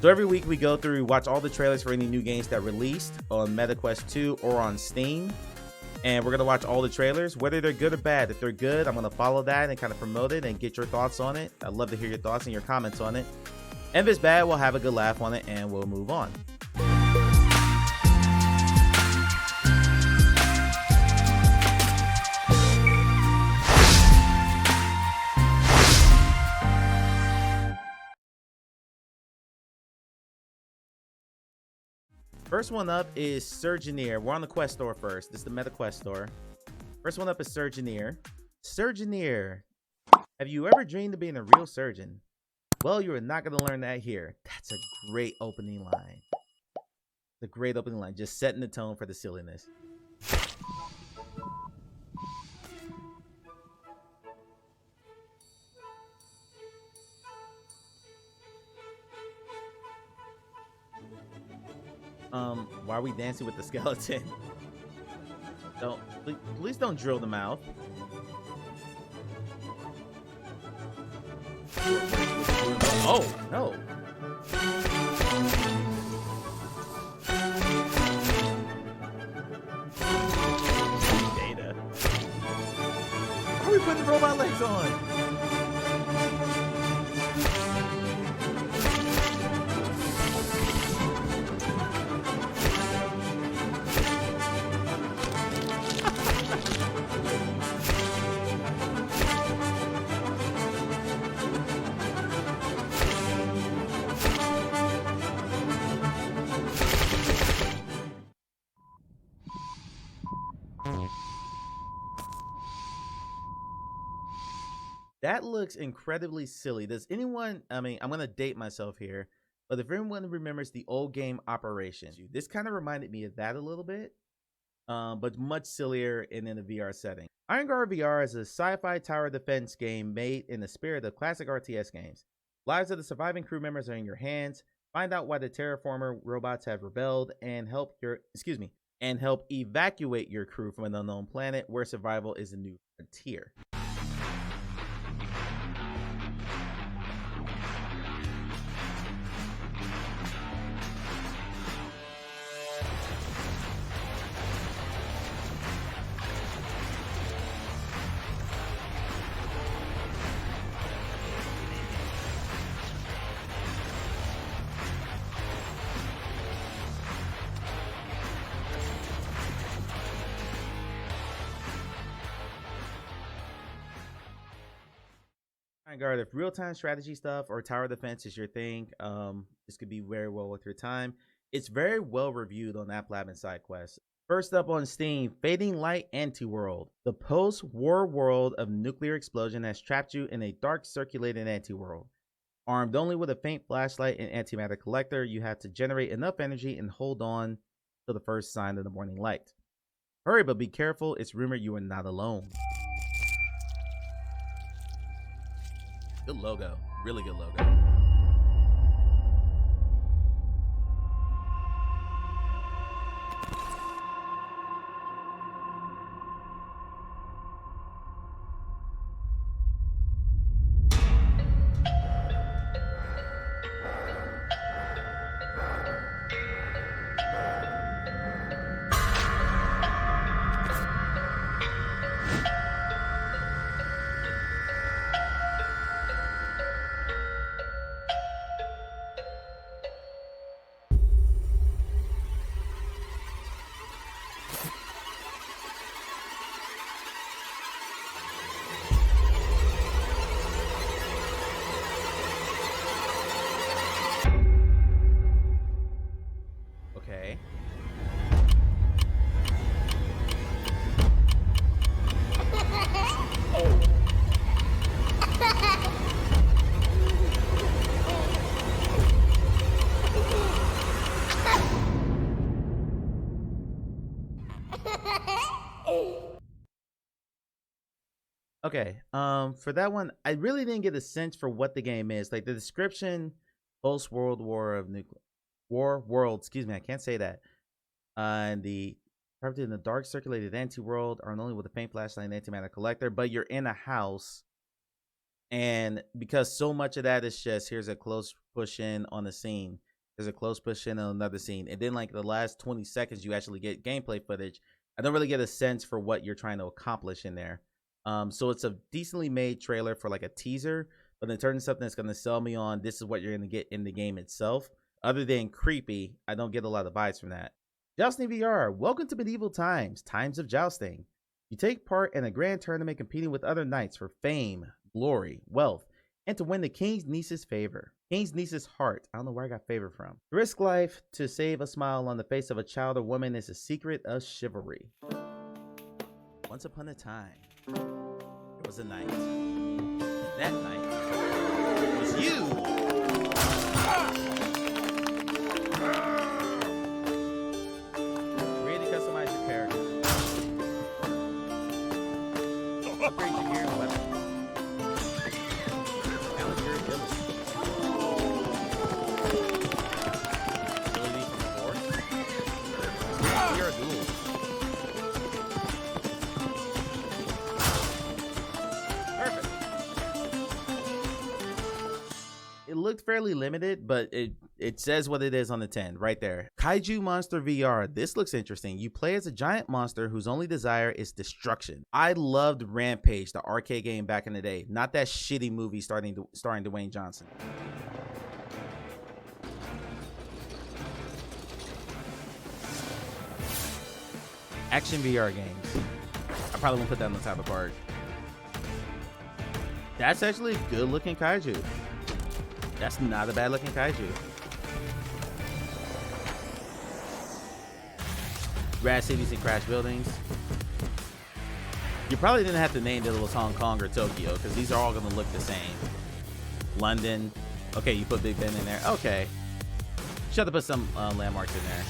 So every week we go through, watch all the trailers for any new games that released on MetaQuest 2 or on Steam. And we're going to watch all the trailers, whether they're good or bad. If they're good, I'm going to follow that and kind of promote it and get your thoughts on it. I'd love to hear your thoughts and your comments on it. And if it's bad, we'll have a good laugh on it and we'll move on. First one up is Surginator. We're on the Quest store first. This is the MetaQuest store. First one up is Surginator. Surginator. Have you ever dreamed of being a real surgeon? Well, you are not going to learn that here. That's a great opening line. The great opening line, just setting the tone for the silliness. Why are we dancing with the skeleton? Please don't drill the mouth. Oh, no. Data. Why are we putting robot legs on? That looks incredibly silly. Does anyone, I mean, I'm going to date myself here, but if everyone remembers the old game Operation, this kind of reminded me of that a little bit, but much sillier and in a VR setting. Iron Guard VR is a sci-fi tower defense game made in the spirit of classic RTS games. Lives of the surviving crew members are in your hands. Find out why the terraformer robots have rebelled and help evacuate your crew from an unknown planet where survival is a new frontier. Guard, if real-time strategy stuff or tower defense is your thing, this could be very well worth your time. It's very well reviewed on App Lab and SideQuest. First up on Steam, Fading Light Antiworld. The post-war world of nuclear explosion has trapped you in a dark circulated antiworld. Armed only with a faint flashlight and antimatter collector, you have to generate enough energy and hold on to the first sign of the morning light. Hurry, but be careful. It's rumored you are not alone. Good logo. Really good logo. Okay. Okay, for that one, I really didn't get a sense for what the game is. Like the description, post-World War of nuclear world, excuse me, I can't say that. And the trapped in the dark circulated anti-world, are only with a faint flashlight and antimatter collector, but you're in a house. And because so much of that is just here's a close push in on the scene, there's a close push in on another scene, and then like the last 20 seconds you actually get gameplay footage. I don't really get a sense for what you're trying to accomplish in there. So it's a decently made trailer for like a teaser, but in terms of something that's going to sell me on this is what you're going to get in the game itself. Other than creepy, I don't get a lot of vibes from that. Jousting VR, welcome to medieval times, times of jousting. You take part in a grand tournament competing with other knights for fame, glory, wealth, and to win the king's niece's favor. King's niece's heart. I don't know where I got favor from. Risk life to save a smile on the face of a child or woman is a secret of chivalry. Once upon a time, there was a knight. That knight was you! Create and customize your character. Upgrade your gear and weapon. Challenge your ability. Ability from the board. You're a duel. Perfect. It looked fairly limited, but it says what it is on the tin right there. Kaiju Monster VR. This looks interesting. You play as a giant monster whose only desire is destruction. I loved Rampage, the arcade game back in the day. Not that shitty movie starring Dwayne Johnson. Action VR games. I probably won't put that on the top of the card. That's actually a good looking Kaiju. That's not a bad looking Kaiju. Rad cities and crash buildings. You probably didn't have to name that it was Hong Kong or Tokyo because these are all going to look the same. London. Okay, you put Big Ben in there. Okay. Should have put some landmarks in there.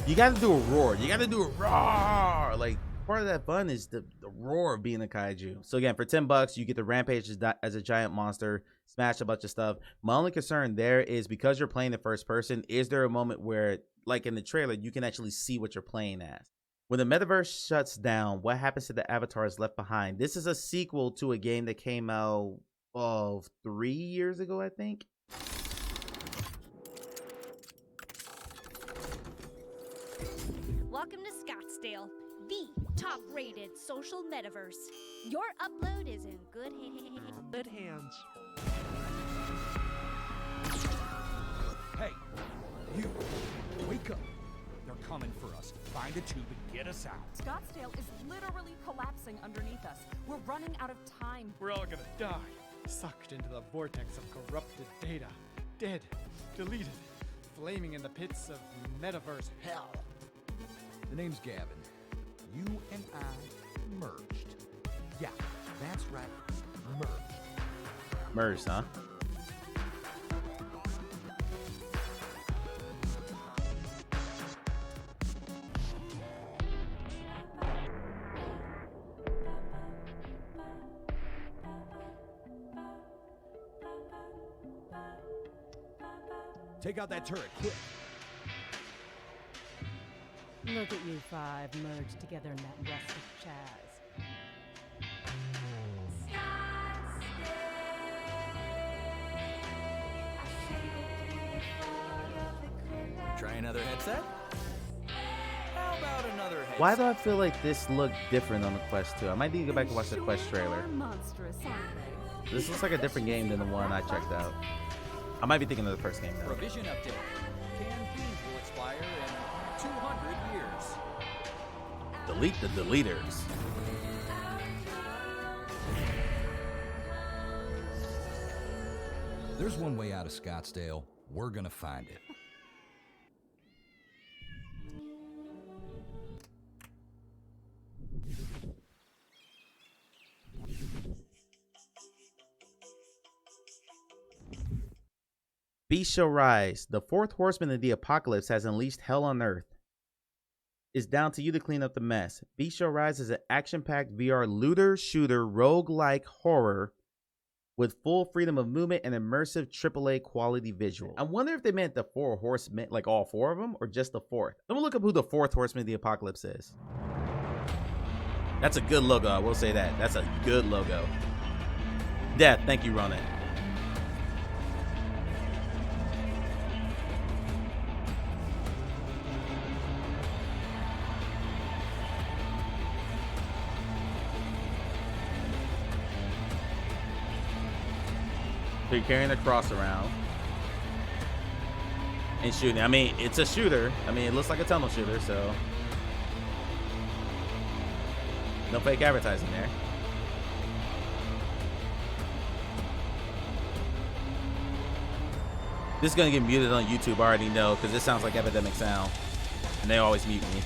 You gotta do a roar. You gotta do a roar. Like, part of that fun is the roar of being a kaiju. So again, for $10, you get the Rampage as a giant monster, smash a bunch of stuff. My only concern there is because you're playing the first person, is there a moment where, like in the trailer, you can actually see what you're playing as? When the metaverse shuts down, what happens to the avatars left behind? This is a sequel to a game that came out 3 years ago, I think. Welcome to Scottsdale, the top-rated social metaverse. Your upload is in good hands. Hey, you, wake up. They're coming for us. Find a tube and get us out. Scottsdale is literally collapsing underneath us. We're running out of time. We're all gonna die, sucked into the vortex of corrupted data, dead, deleted, flaming in the pits of metaverse hell. The name's Gavin. You and I merged. Yeah, that's right. Merged. Merged, huh? Take out that turret, quick. Look at you five merged together in that rustic chaz. Try another headset? How about another headset? Why do I feel like this looked different on the Quest 2? I might need to go back and watch the Quest trailer. Monstrous, aren't they? This looks like a different game than the one I checked out. I might be thinking of the first game though. Provision update. Canned beans will expire in 200 years. Delete the deleters. There's one way out of Scottsdale. We're gonna find it. Beast shall rise. The fourth horseman of the apocalypse has unleashed hell on earth. It's down to you to clean up the mess. Beast Shall Rise is an action-packed VR looter shooter roguelike horror with full freedom of movement and immersive AAA quality visual. I wonder if they meant the 4 horsemen, like all 4 of them, or just the 4th. I'm gonna look up who the 4th horseman of the apocalypse is. That's a good logo, I will say that. That's a good logo. Death, thank you, Ronan. So you're carrying the cross around and shooting. I mean, it's a shooter. I mean, it looks like a tunnel shooter, so no fake advertising there. This is gonna get muted on YouTube, I already know, because this sounds like Epidemic Sound, and they always mute me.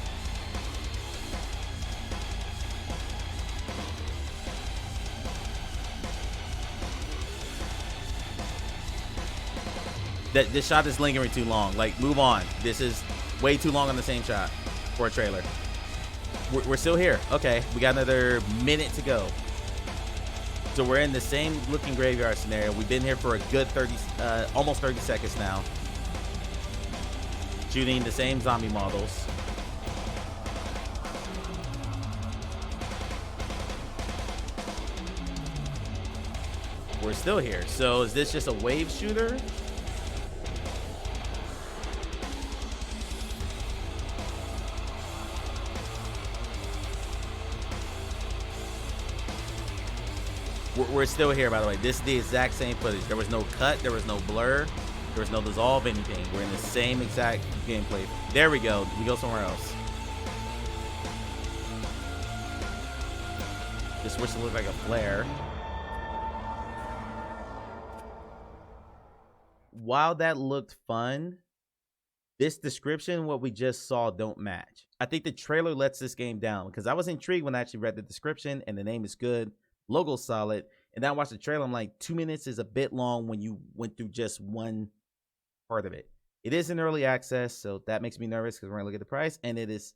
This shot is lingering too long. Like, move on. This is way too long on the same shot for a trailer. We're still here. Okay, we got another minute to go. So we're in the same looking graveyard scenario. We've been here for a good almost 30 seconds now. Shooting the same zombie models. We're still here. So is this just a wave shooter? We're still here, by the way. This is the exact same footage. There was no cut. There was no blur. There was no dissolve, anything. We're in the same exact gameplay. There we go. We go somewhere else. Just wish it looked like a flare. While that looked fun, this description, what we just saw, don't match. I think the trailer lets this game down because I was intrigued when I actually read the description and the name is good. Logo's solid, and then I watched the trailer. I'm like, 2 minutes is a bit long when you went through just one part of it. It is in early access, so that makes me nervous because we're gonna look at the price, and it is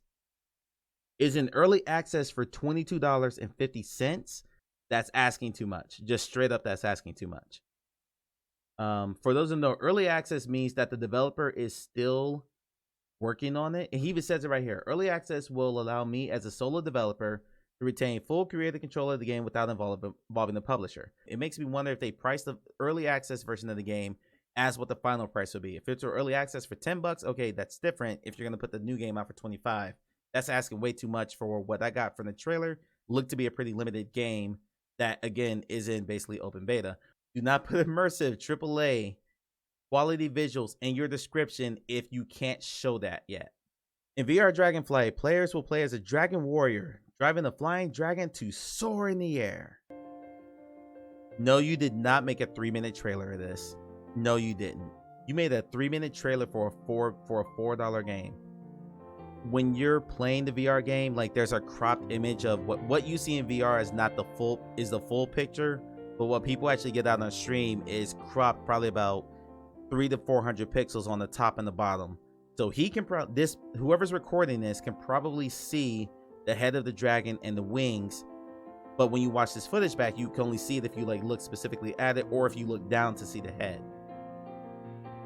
in early access for $22.50. That's asking too much. Just straight up, that's asking too much. For those who know, early access means that the developer is still working on it, and he even says it right here. Early access will allow me as a solo developer to retain full creative control of the game without involving the publisher. It makes me wonder if they price the early access version of the game as what the final price will be. If it's early access for $10, okay, that's different. If you're gonna put the new game out for $25, that's asking way too much for what I got from the trailer. Looked to be a pretty limited game that, again, is in basically open beta. Do not put immersive AAA quality visuals in your description if you can't show that yet. In VR Dragonflight, players will play as a dragon warrior, driving a flying dragon to soar in the air. No, you did not make a 3-minute trailer of this. No, you didn't. You made a 3-minute trailer for a $4 game. When you're playing the VR game, like, there's a cropped image of what you see in VR is not the full picture, but what people actually get out on stream is cropped probably about 300 to 400 pixels on the top and the bottom. So he can whoever's recording this can probably see the head of the dragon and the wings, but when you watch this footage back, you can only see it if you like look specifically at it or if you look down to see the head.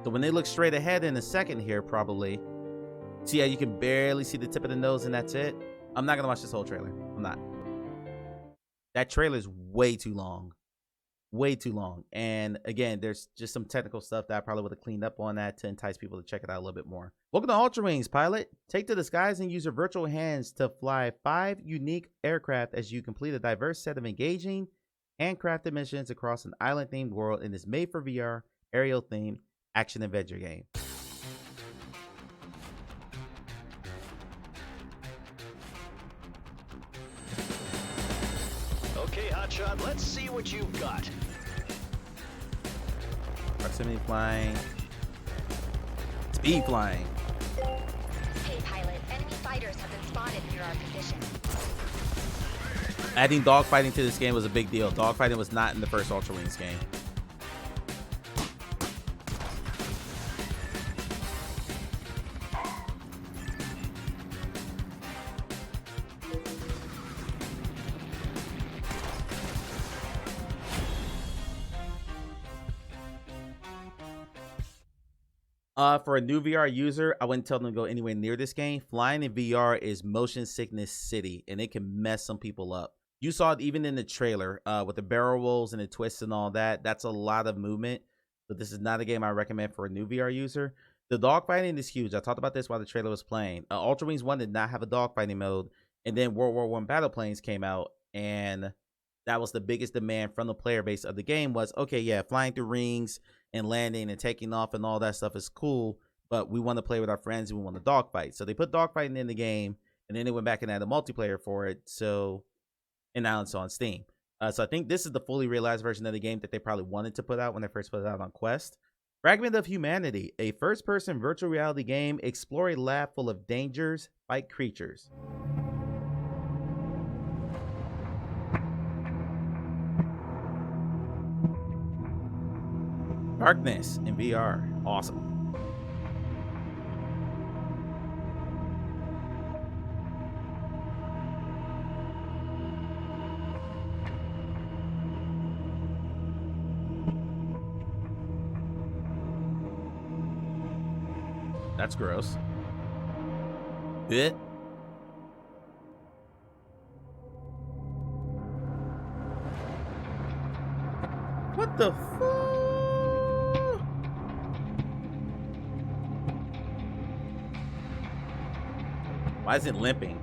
So when they look straight ahead in a second here, probably see how you can barely see the tip of the nose and that's it. I'm not gonna watch this whole trailer. I'm not. That trailer is way too long. Way too long. And again, there's just some technical stuff that I probably would have cleaned up on that to entice people to check it out a little bit more. Welcome to Ultra Wings, pilot. Take to the skies and use your virtual hands to fly 5 unique aircraft as you complete a diverse set of engaging, handcrafted missions across an island-themed world in this made-for-VR, aerial-themed action-adventure game. Okay, Hotshot, let's see what you've got. Proximity flying. Speed flying. Hey, pilot. Enemy fighters have been spotted near our position. Adding dogfighting to this game was a big deal. Dogfighting was not in the first Ultra Wings game. For a new VR user, I wouldn't tell them to go anywhere near this game. Flying in VR is motion sickness city, and it can mess some people up. You saw it even in the trailer with the barrel rolls and the twists and all that. That's a lot of movement. But this is not a game I recommend for a new VR user. The dogfighting is huge. I talked about this while the trailer was playing. Ultra Wings 1 did not have a dogfighting mode. And then World War I Battle Planes came out. And that was the biggest demand from the player base of the game was, okay, yeah, flying through rings and landing and taking off and all that stuff is cool. But we want to play with our friends and we want to dogfight. So they put dogfighting in the game. And then they went back and added multiplayer for it. So, and now it's on Steam. So I think this is the fully realized version of the game that they probably wanted to put out when they first put it out on Quest. Fragment of Humanity, a first-person virtual reality game. Explore a lab full of dangers, fight creatures. Darkness in VR, awesome. That's gross. It. What the fuck? Why is it limping?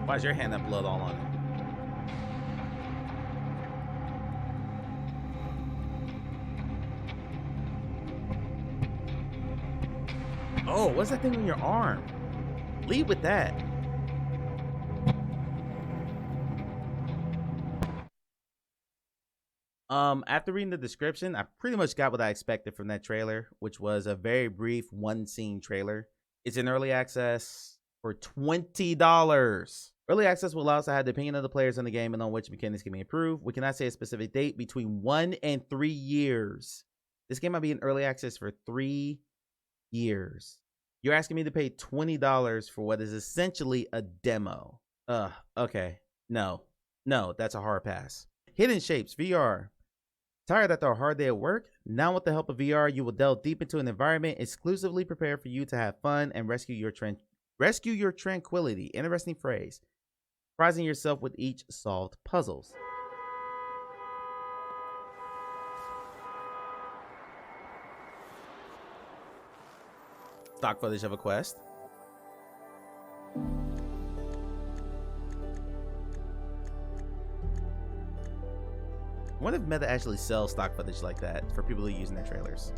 Why is your hand have blood all on it? Oh, what's that thing on your arm? Lead with that. After reading the description, I pretty much got what I expected from that trailer, which was a very brief one-scene trailer. It's in early access for $20. Early access will allow us to have the opinion of the players in the game and on which mechanics can be improved. We cannot say a specific date, between 1 and 3 years. This game might be in early access for 3 years. You're asking me to pay $20 for what is essentially a demo. Okay. No, that's a hard pass. Hidden Shapes VR. Tired after a hard day at work? Now with the help of VR, you will delve deep into an environment exclusively prepared for you to have fun and rescue your tranquility. Interesting phrase. Surprising yourself with each solved puzzles. Stock footage of a quest. I wonder if Meta actually sells stock footage like that for people who use in their trailers.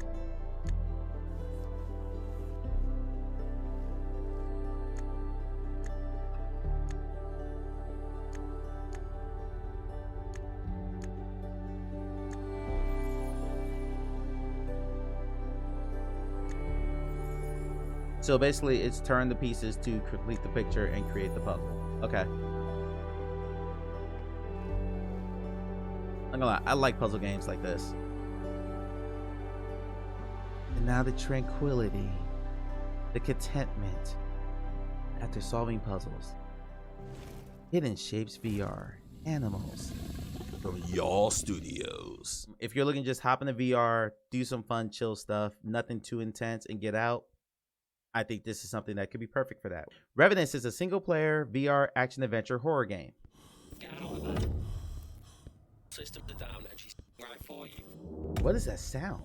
So basically, it's turn the pieces to complete the picture and create the puzzle. Okay. I'm gonna lie, I like puzzle games like this. And now the tranquility, the contentment after solving puzzles. Hidden Shapes VR, animals from y'all studios. If you're looking to just hop in the VR, do some fun, chill stuff, nothing too intense, and get out, I think this is something that could be perfect for that. Revenants is a single-player VR action-adventure horror game. System down and she's right for you. What is that sound?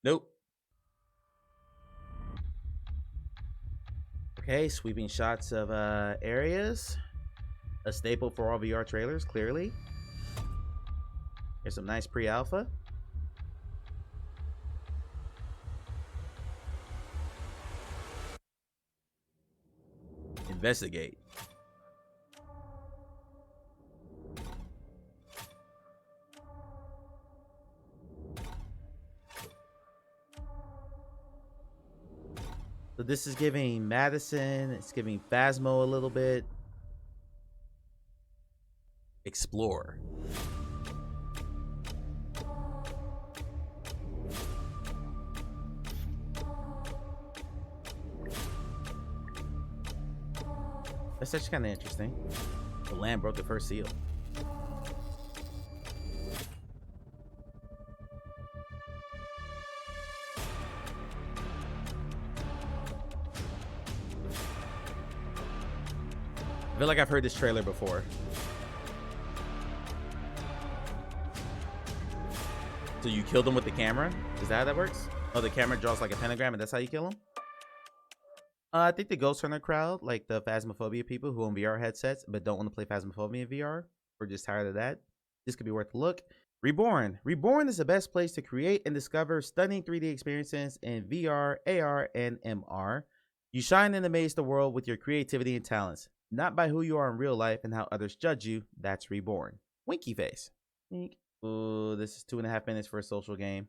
Nope. Okay, sweeping shots of areas. A staple for all VR trailers, clearly. Here's some nice pre-alpha. Investigate. So this is giving Madison, it's giving Phasmo a little bit. Explore. That's actually kind of interesting. The land broke the first seal. I feel like I've heard this trailer before. So you kill them with the camera? Is that how that works? Oh, the camera draws like a pentagram and that's how you kill them? I think the Ghost Runner crowd, like the Phasmophobia people who own VR headsets but don't want to play Phasmophobia in VR, or just tired of that, this could be worth a look. Reborn. Reborn is the best place to create and discover stunning 3D experiences in VR, AR, and MR. You shine and amaze the world with your creativity and talents, not by who you are in real life and how others judge you. That's Reborn. Winky face. Wink. Ooh, this is 2.5 minutes for a social game.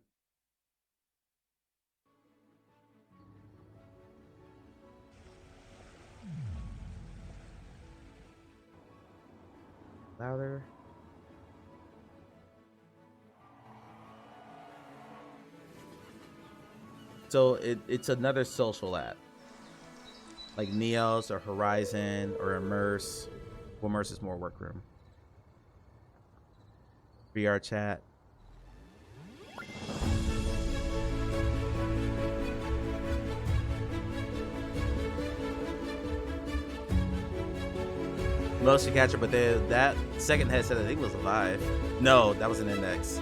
Louder. So it's another social app, like Neos or Horizon or Immerse. Well, Immerse is more workroom. VR chat. Motion capture, but that second headset I think was a Vive. No, that was an Index.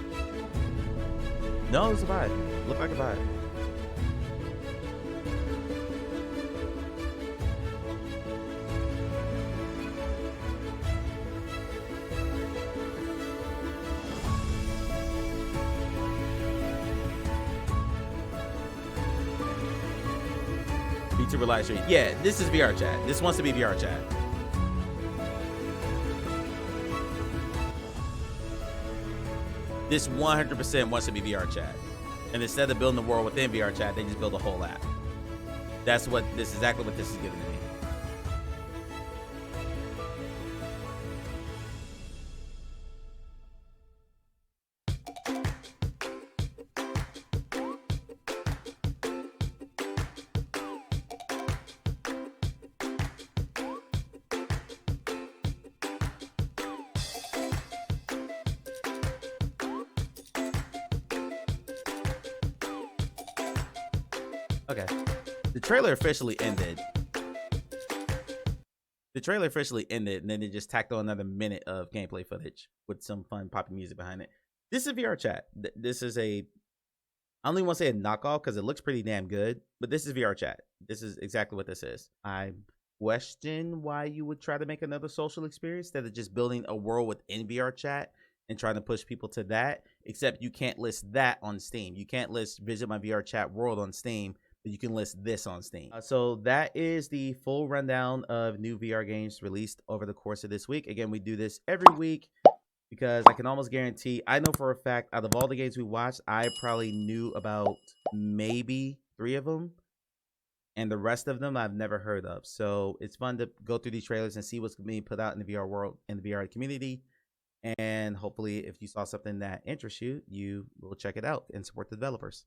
No, it was a Vive. Looked like a Vive. VTuber live stream. Yeah, this is VR chat. This wants to be VR chat. This 100% wants to be VR chat. And instead of building the world within VR chat, they just build a whole app. That's what this is exactly what this is giving to me. Okay. The trailer officially ended. And then they just tacked on another minute of gameplay footage with some fun poppy music behind it. This is VR chat. This is I don't even want to say a knockoff because it looks pretty damn good, but this is VR chat. This is exactly what this is. I question why you would try to make another social experience instead of just building a world within VR chat and trying to push people to that, except you can't list that on Steam. You can't list Visit My VR Chat World on Steam, but you can list this on Steam. So that is the full rundown of new VR games released over the course of this week. Again, we do this every week because I can almost guarantee, I know for a fact, out of all the games we watched, I probably knew about maybe 3 of them. And the rest of them I've never heard of. So it's fun to go through these trailers and see what's being put out in the VR world, in the VR community. And hopefully if you saw something that interests you, you will check it out and support the developers.